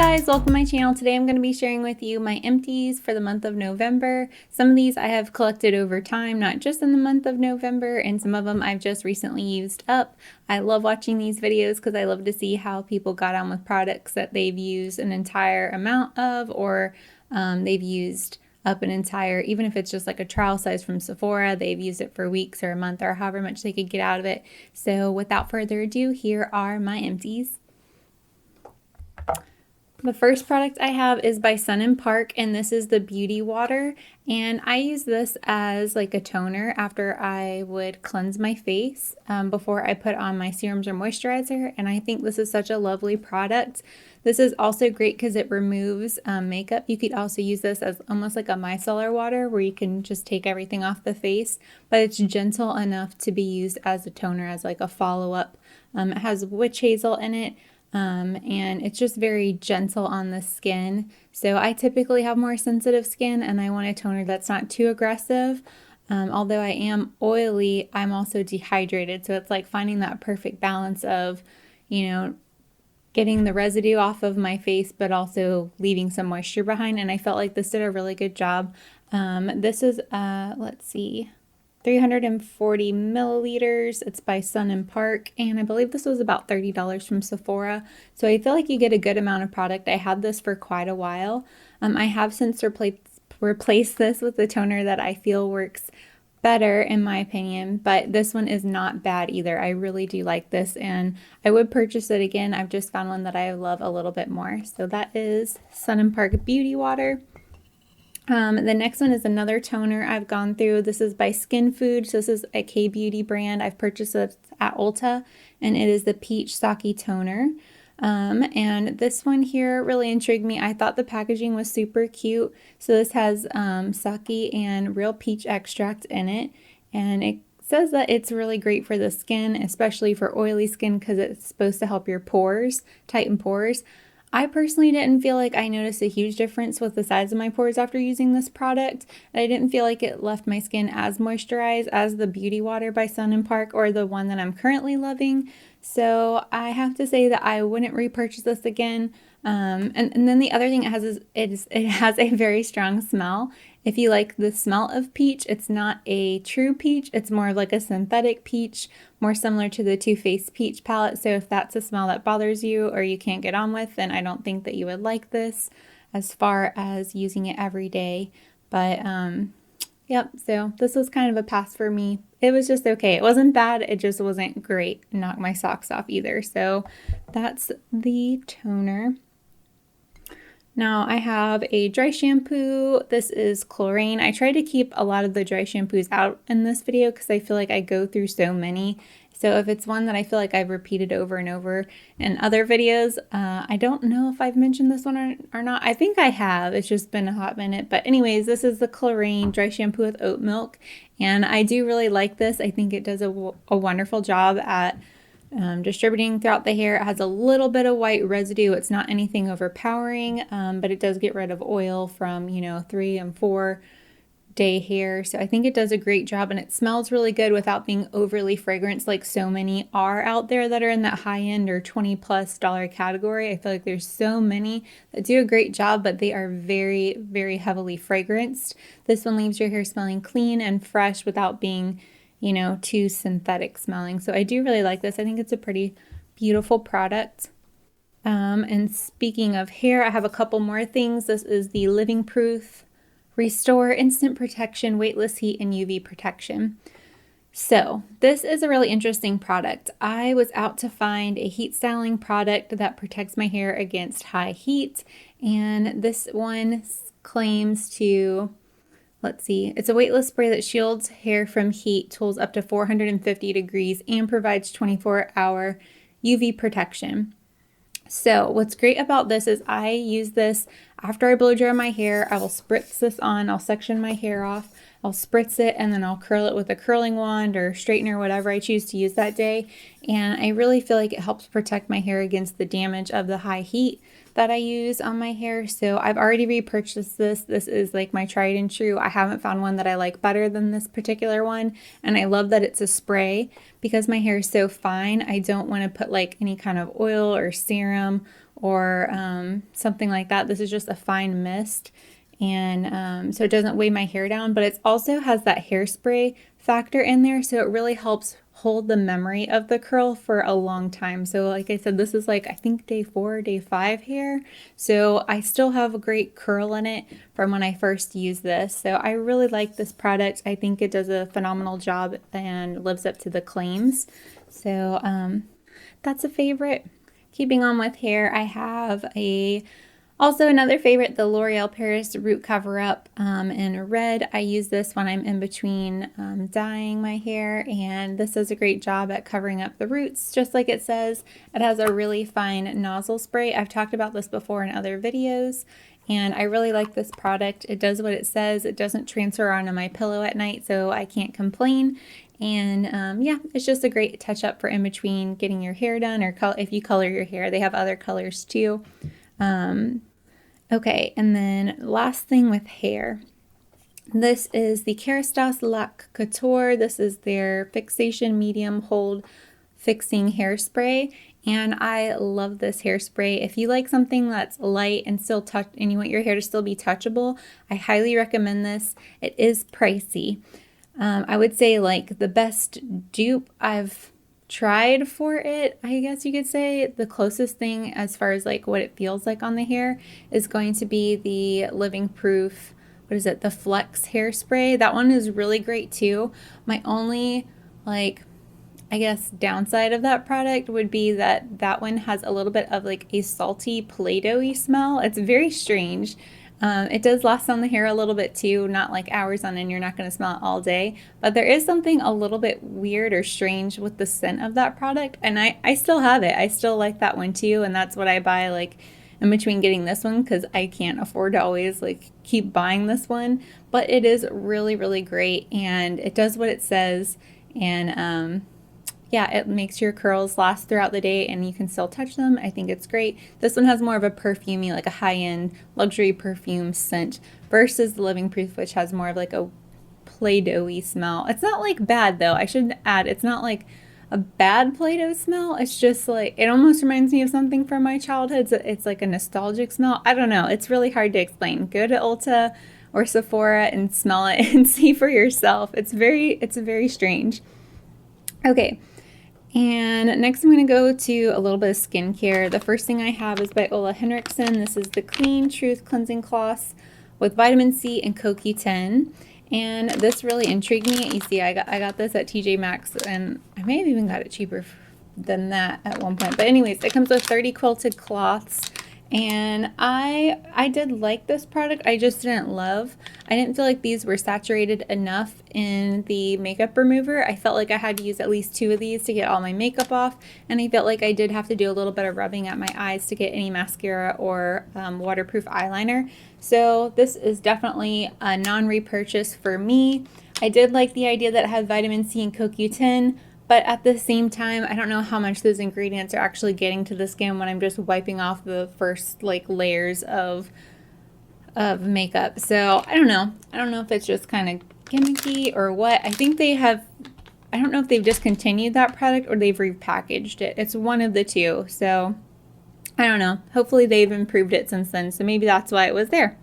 guys, welcome to my channel. Today I'm going to be sharing with you my empties for the month of November. Some of these I have collected over time, not just in the month of November, and some of them I've just recently used up. I love watching these videos because I love to see how people got on with products that they've used an entire amount of, or they've used up an entire, even if it's just like a trial size from Sephora, they've used it for weeks or a month or however much they could get out of it. So without further ado, here are my empties. The first product I have is by Sun & Park, and this is the Beauty Water, and I use this as like a toner after I would cleanse my face before I put on my serums or moisturizer, and I think this is such a lovely product. This is also great because it removes makeup. You could also use this as almost like a micellar water where you can just take everything off the face, but it's gentle enough to be used as a toner, as like a follow-up. It has witch hazel in it. And it's just very gentle on the skin. So I typically have more sensitive skin and I want a toner that's not too aggressive. Although I am oily, I'm also dehydrated. So it's like finding that perfect balance of, you know, getting the residue off of my face, but also leaving some moisture behind. And I felt like this did a really good job. This is, let's see, 340 milliliters. It's by Sun & Park, and I believe this was about $30 from Sephora. So I feel like you get a good amount of product. I had this for quite a while. I have since replaced this with a toner that I feel works better in my opinion, but this one is not bad either. I really do like this and I would purchase it again. I've just found one that I love a little bit more. So that is Sun & Park Beauty Water. The next one is another toner I've gone through. This is by SkinFood. So this is a K-Beauty brand. I've purchased it at Ulta, and it is the Peach Sake Toner. And this one here really intrigued me. I thought the packaging was super cute. So this has sake and real peach extract in it, and it says that it's really great for the skin, especially for oily skin, because it's supposed to help your pores, tighten pores. I personally didn't feel like I noticed a huge difference with the size of my pores after using this product. I didn't feel like it left my skin as moisturized as the Beauty Water by Sun & Park or the one that I'm currently loving. So I have to say that I wouldn't repurchase this again. And then the other thing it has is it has a very strong smell. If you like the smell of peach, it's not a true peach. It's more of like a synthetic peach, more similar to the Too Faced peach palette. So if that's a smell that bothers you or you can't get on with, then I don't think that you would like this as far as using it every day. But yep, so this was kind of a pass for me. It was just okay. It wasn't bad. It just wasn't great. It knocked my socks off either. So that's the toner. Now I have a dry shampoo. This is Klorane. I try to keep a lot of the dry shampoos out in this video because I feel like I go through so many. So if it's one that I feel like I've repeated over and over in other videos, I don't know if I've mentioned this one or not. I think I have. It's just been a hot minute. But anyways, this is the Klorane dry shampoo with oat milk. And I do really like this. I think it does a wonderful job at distributing throughout the hair. It has a little bit of white residue. It's not anything overpowering, but it does get rid of oil from, 3 and 4 day hair. So I think it does a great job, and it smells really good without being overly fragrant like so many are out there that are in that high end or $20+ category. I feel like there's so many that do a great job, but they are very, very heavily fragranced. This one leaves your hair smelling clean and fresh without being too synthetic smelling. So I do really like this. I think it's a pretty beautiful product. And speaking of hair, I have a couple more things. This is the Living Proof Restore Instant Protection Weightless Heat and UV Protection. So this is a really interesting product. I was out to find a heat styling product that protects my hair against high heat, and this one claims to, let's see, it's a weightless spray that shields hair from heat, cools up to 450 degrees, and provides 24-hour UV protection. So what's great about this is I use this after I blow dry my hair. I will spritz this on, I'll section my hair off, I'll spritz it, and then I'll curl it with a curling wand or straightener, whatever I choose to use that day. And I really feel like it helps protect my hair against the damage of the high heat that I use on my hair. So I've already repurchased this. This is like my tried and true. I haven't found one that I like better than this particular one. And I love that it's a spray because my hair is so fine. I don't want to put like any kind of oil or serum or something like that. This is just a fine mist, and so it doesn't weigh my hair down, but it also has that hairspray factor in there, so it really helps hold the memory of the curl for a long time. So like I said, this is like I think day 4, day 5 hair, so I still have a great curl in it from when I first used this. So I really like this product. I think it does a phenomenal job and lives up to the claims. So that's a favorite. Keeping on with hair, I have also another favorite, the L'Oreal Paris Root Cover Up in red. I use this when I'm in between dyeing my hair, and this does a great job at covering up the roots, just like it says. It has a really fine nozzle spray. I've talked about this before in other videos, and I really like this product. It does what it says. It doesn't transfer onto my pillow at night, so I can't complain. And yeah, it's just a great touch up for in between getting your hair done, or if you color your hair. They have other colors too. Okay, and then last thing with hair. This is the Kerastaste Lacque Couture. This is their Fixation Medium Hold Fixing Hairspray, and I love this hairspray. If you like something that's light and still and you want your hair to still be touchable, I highly recommend this. It is pricey. I would say like the best dupe I've tried for it, I guess you could say, the closest thing as far as like what it feels like on the hair is going to be the Living Proof, what is it, the Flex hairspray. That one is really great too. My only like I guess downside of that product would be that that one has a little bit of like a salty Play-Doh-y smell. It's very strange. It does last on the hair a little bit too, not like hours on end. You're not going to smell it all day, but there is something a little bit weird or strange with the scent of that product, and I still have it. I still like that one too, and that's what I buy like in between getting this one, because I can't afford to always like keep buying this one, but it is really, really great, and it does what it says, and yeah, it makes your curls last throughout the day and you can still touch them. I think it's great. This one has more of a perfumey, like a high-end luxury perfume scent versus the Living Proof, which has more of like a Play-Doh-y smell. It's not like bad though. I should add, it's not like a bad Play-Doh smell. It's just like, it almost reminds me of something from my childhood. It's like a nostalgic smell. I don't know. It's really hard to explain. Go to Ulta or Sephora and smell it and see for yourself. It's very strange. Okay. And next I'm going to go to a little bit of skincare. The first thing I have is by Ole Henrickson. This is the Clean Truth Cleansing Cloths with vitamin C and CoQ10. And this really intrigued me. You see, I got this at TJ Maxx, and I may have even got it cheaper than that at one point. But anyways, it comes with 30 quilted cloths. And I did like this product. I just didn't love. I didn't feel like these were saturated enough in the makeup remover. I felt like I had to use at least 2 of these to get all my makeup off, and I felt like I did have to do a little bit of rubbing at my eyes to get any mascara or waterproof eyeliner. So this is definitely a non-repurchase for me. I did like the idea that it had vitamin C and CoQ10, but at the same time, I don't know how much those ingredients are actually getting to the skin when I'm just wiping off the first like layers of makeup. So I don't know. I don't know if it's just kind of gimmicky or what. I think they have, I don't know if they've discontinued that product or they've repackaged it. It's one of the two. So I don't know. Hopefully they've improved it since then. So maybe that's why it was there.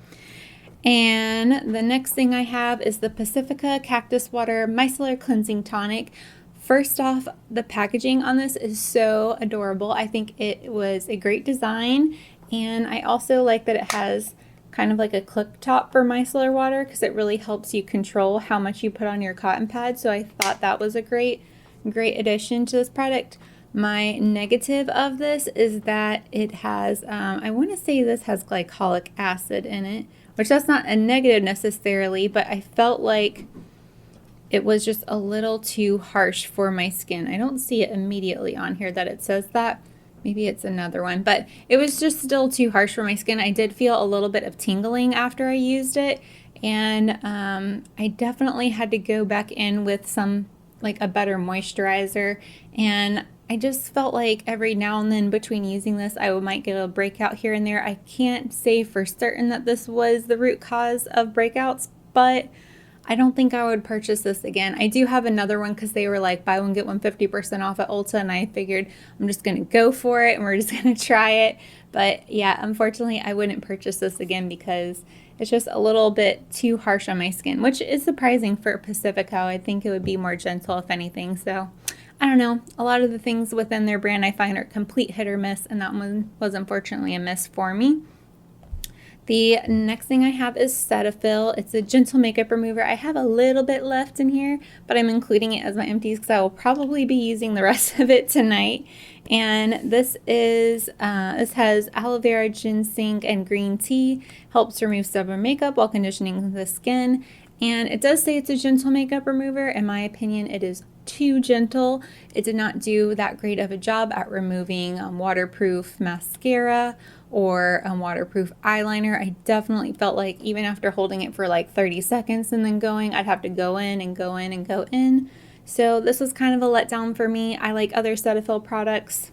And the next thing I have is the Pacifica Cactus Water Micellar Cleansing Tonic. First off, the packaging on this is so adorable. I think it was a great design, and I also like that it has kind of like a clip top for micellar water, because it really helps you control how much you put on your cotton pad. So I thought that was a great addition to this product. My negative of this is that it has, I want to say this has glycolic acid in it, which that's not a negative necessarily, but I felt like it was just a little too harsh for my skin. I don't see it immediately on here that it says that. Maybe it's another one, but it was just still too harsh for my skin. I did feel a little bit of tingling after I used it, and I definitely had to go back in with some, like a better moisturizer, and I just felt like every now and then between using this, I might get a breakout here and there. I can't say for certain that this was the root cause of breakouts, but I don't think I would purchase this again. I do have another one because they were like buy one, get one 50% off at Ulta, and I figured I'm just going to go for it and we're just going to try it. But yeah, unfortunately, I wouldn't purchase this again because it's just a little bit too harsh on my skin, which is surprising for Pacifica. I think it would be more gentle if anything. So I don't know. A lot of the things within their brand I find are complete hit or miss, and that one was unfortunately a miss for me. The next thing I have is Cetaphil. It's a gentle makeup remover. I have a little bit left in here, but I'm including it as my empties because I will probably be using the rest of it tonight. And this has aloe vera, ginseng, and green tea. Helps remove stubborn makeup while conditioning the skin. And it does say it's a gentle makeup remover. In my opinion, it is too gentle. It did not do that great of a job at removing waterproof mascara or waterproof eyeliner. I definitely felt like even after holding it for like 30 seconds and then going, I'd have to go in and go in and go in. So this was kind of a letdown for me. I like other Cetaphil products.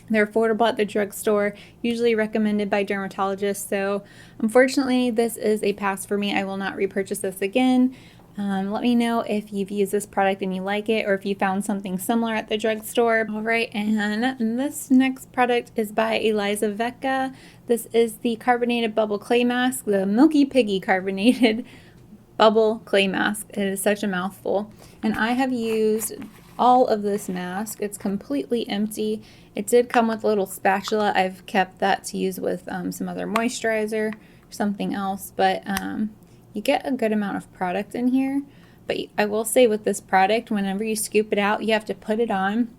They're affordable at the drugstore, usually recommended by dermatologists. So unfortunately, this is a pass for me. I will not repurchase this again. Let me know if you've used this product and you like it, or if you found something similar at the drugstore. All right, and this next product is by Elizaveca. This is the Carbonated Bubble Clay Mask, the Milky Piggy Carbonated Bubble Clay Mask. It is such a mouthful. And I have used all of this mask. It's completely empty. It did come with a little spatula. I've kept that to use with some other moisturizer or something else, but you get a good amount of product in here. But I will say with this product, whenever you scoop it out, you have to put it on.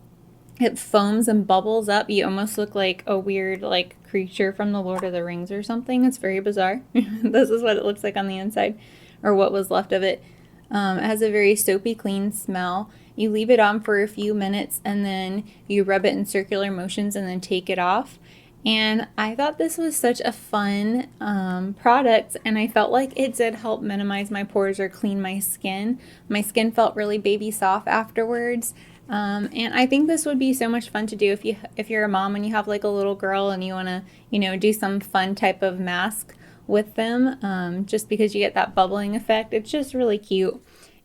It foams and bubbles up. You almost look like a weird like creature from the Lord of the Rings or something. It's very bizarre. This is what it looks like on the inside, or what was left of it. It has a very soapy clean smell. You leave it on for a few minutes and then you rub it in circular motions and then take it off. And I thought this was such a fun product, and I felt like it did help minimize my pores or clean my skin. My skin felt really baby soft afterwards. And I think this would be so much fun to do if you're a mom and you have like a little girl and you want to, do some fun type of mask with them, just because you get that bubbling effect. It's just really cute.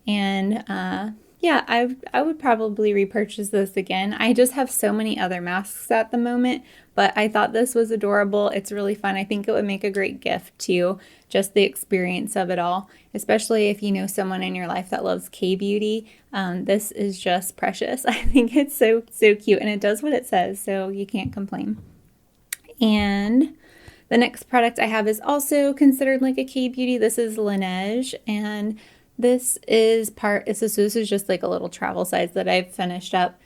And yeah, I would probably repurchase this again. I just have so many other masks at the moment, but I thought this was adorable. It's really fun. I think it would make a great gift too, just the experience of it all, especially if you know someone in your life that loves K-beauty. This is just precious. I think it's so cute, and it does what it says, so you can't complain. And the next product I have is also considered like a K-beauty. This is Laneige, and this is just like a little travel size that I've finished up.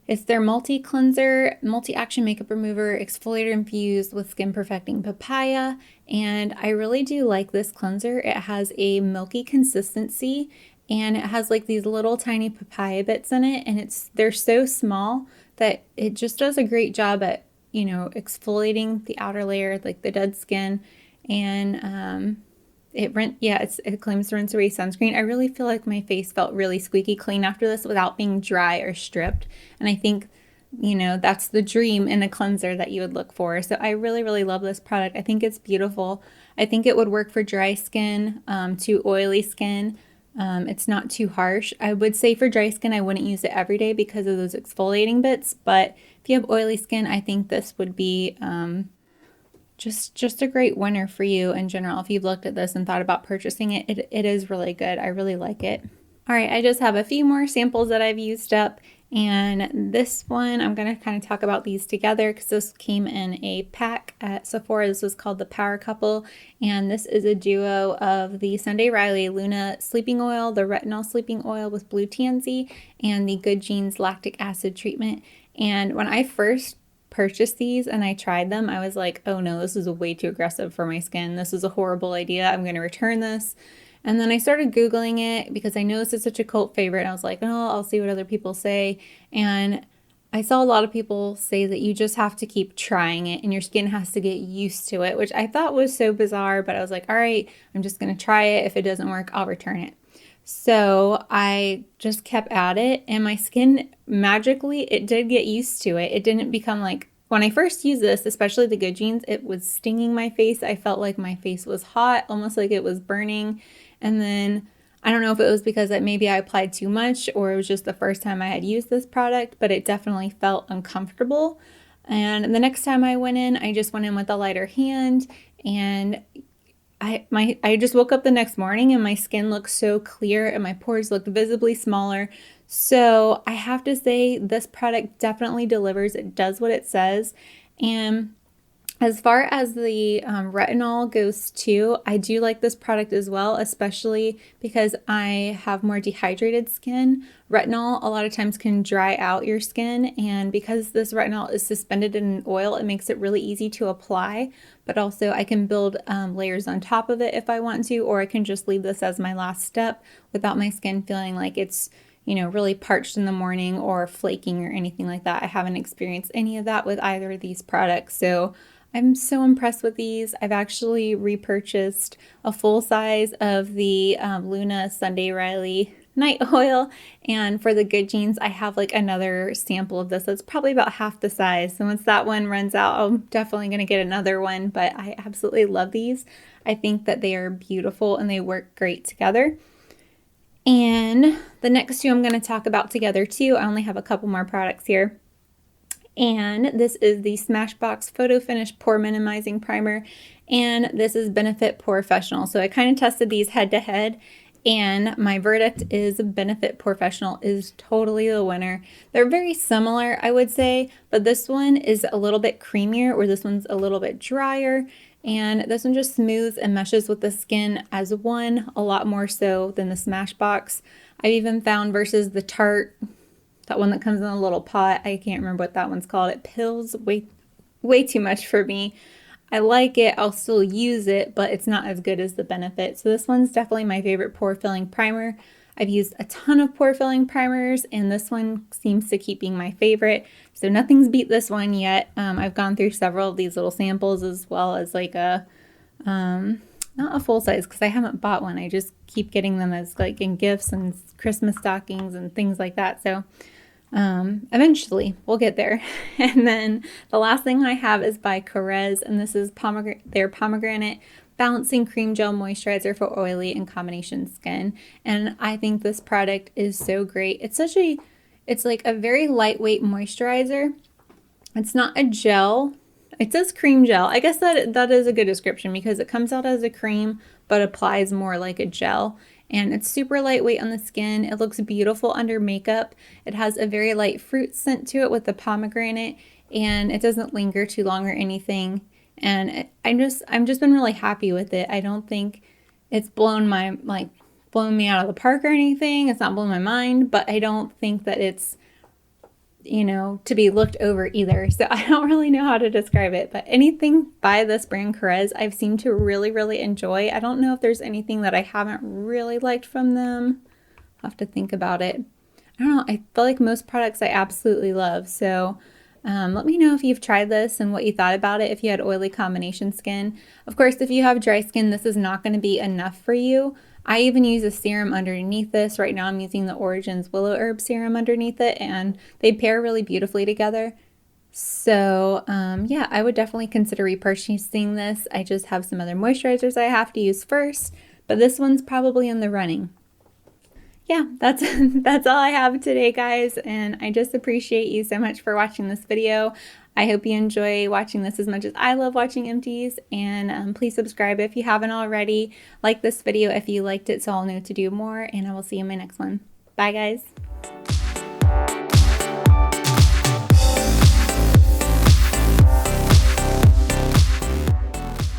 It's their multi-cleanser, multi-action makeup remover, exfoliator infused with skin perfecting papaya. And I really do like this cleanser. It has a milky consistency, and it has like these little tiny papaya bits in it. And they're so small that it just does a great job at, exfoliating the outer layer, like the dead skin. And it claims to rinse away sunscreen. I really feel like my face felt really squeaky clean after this without being dry or stripped. And I think, that's the dream in a cleanser that you would look for. So I really, really love this product. I think it's beautiful. I think it would work for dry skin, to oily skin. It's not too harsh. I would say for dry skin, I wouldn't use it every day because of those exfoliating bits. But if you have oily skin, I think this would be just a great winner for you in general. If you've looked at this and thought about purchasing it, it is really good. I really like it. All right, I just have a few more samples that I've used up, and this one I'm going to kind of talk about these together because this came in a pack at Sephora. This was called the Power Couple, and this is a duo of the Sunday Riley Luna Sleeping Oil, the Retinol Sleeping Oil with Blue Tansy, and the Good Genes Lactic Acid Treatment. And when I first purchased these and I tried them, I was like, oh no, this is way too aggressive for my skin. This is a horrible idea. I'm going to return this. And then I started Googling it because I know this is such a cult favorite. And I was like, oh, I'll see what other people say. And I saw a lot of people say that you just have to keep trying it and your skin has to get used to it, which I thought was so bizarre. But I was like, all right, I'm just going to try it. If it doesn't work, I'll return it. So I just kept at it, and my skin magically, it did get used to it. It didn't become like, when I first used this, especially the Good Genes, it was stinging my face. I felt like my face was hot, almost like it was burning. And then I don't know if it was because that maybe I applied too much or it was just the first time I had used this product, but it definitely felt uncomfortable. And the next time I went in, I just went in with a lighter hand, and I just woke up the next morning and my skin looked so clear and my pores looked visibly smaller. So I have to say this product definitely delivers. It does what it says. And as far as the retinol goes too, I do like this product as well, especially because I have more dehydrated skin. Retinol a lot of times can dry out your skin, and because this retinol is suspended in an oil, it makes it really easy to apply, but also I can build layers on top of it if I want to, or I can just leave this as my last step without my skin feeling like it's, you know, really parched in the morning or flaking or anything like that. I haven't experienced any of that with either of these products, so I'm so impressed with these. I've actually repurchased a full size of the Luna Sunday Riley night oil, and for the Good Genes I have like another sample of this that's probably about half the size. So once that one runs out, I'm definitely going to get another one, but I absolutely love these. I think that they are beautiful and they work great together. And the next two I'm going to talk about together too. I only have a couple more products here. And this is the Smashbox Photo Finish Pore Minimizing Primer, and this is Benefit Porefessional. So I kind of tested these head to head, and my verdict is Benefit Porefessional is totally the winner. They're very similar, I would say, but this one is a little bit creamier, or this one's a little bit drier, and this one just smooths and meshes with the skin as one, a lot more so than the Smashbox. I've even found versus the Tarte, that one that comes in a little pot, I can't remember what that one's called. It pills way too much for me. I like it, I'll still use it, but it's not as good as the Benefit. So this one's definitely my favorite pore filling primer. I've used a ton of pore filling primers, and this one seems to keep being my favorite. So nothing's beat this one yet. I've gone through several of these little samples, as well as like a, not a full size because I haven't bought one. I just keep getting them as like in gifts and Christmas stockings and things like that. So eventually we'll get there. And then the last thing I have is by Korres, and this is their Pomegranate Balancing Cream Gel Moisturizer for oily and combination skin. And I think this product is so great. It's like a very lightweight moisturizer. It's not a gel. It says cream gel. I guess that is a good description because it comes out as a cream but applies more like a gel. And it's super lightweight on the skin. It looks beautiful under makeup. It has a very light fruit scent to it with the pomegranate, and it doesn't linger too long or anything. And I'm just been really happy with it. I don't think it's blown me out of the park or anything. It's not blown my mind, but I don't think that it's, you know, to be looked over either. So I don't really know how to describe it, but anything by this brand Korres I've seemed to really enjoy. I don't know if there's anything that I haven't really liked from them. I'll have to think about it. I don't know. I feel like most products I absolutely love. So let me know if you've tried this and what you thought about it if you had oily combination skin. Of course, if you have dry skin, this is not going to be enough for you. I even use a serum underneath this. Right now I'm using the Origins Willow Herb Serum underneath it, and they pair really beautifully together. So yeah, I would definitely consider repurchasing this. I just have some other moisturizers I have to use first, but this one's probably in the running. Yeah, that's all I have today, guys, and I just appreciate you so much for watching this video. I hope you enjoy watching this as much as I love watching Empties, and please subscribe if you haven't already. Like this video if you liked it so I'll know to do more, and I will see you in my next one. Bye, guys.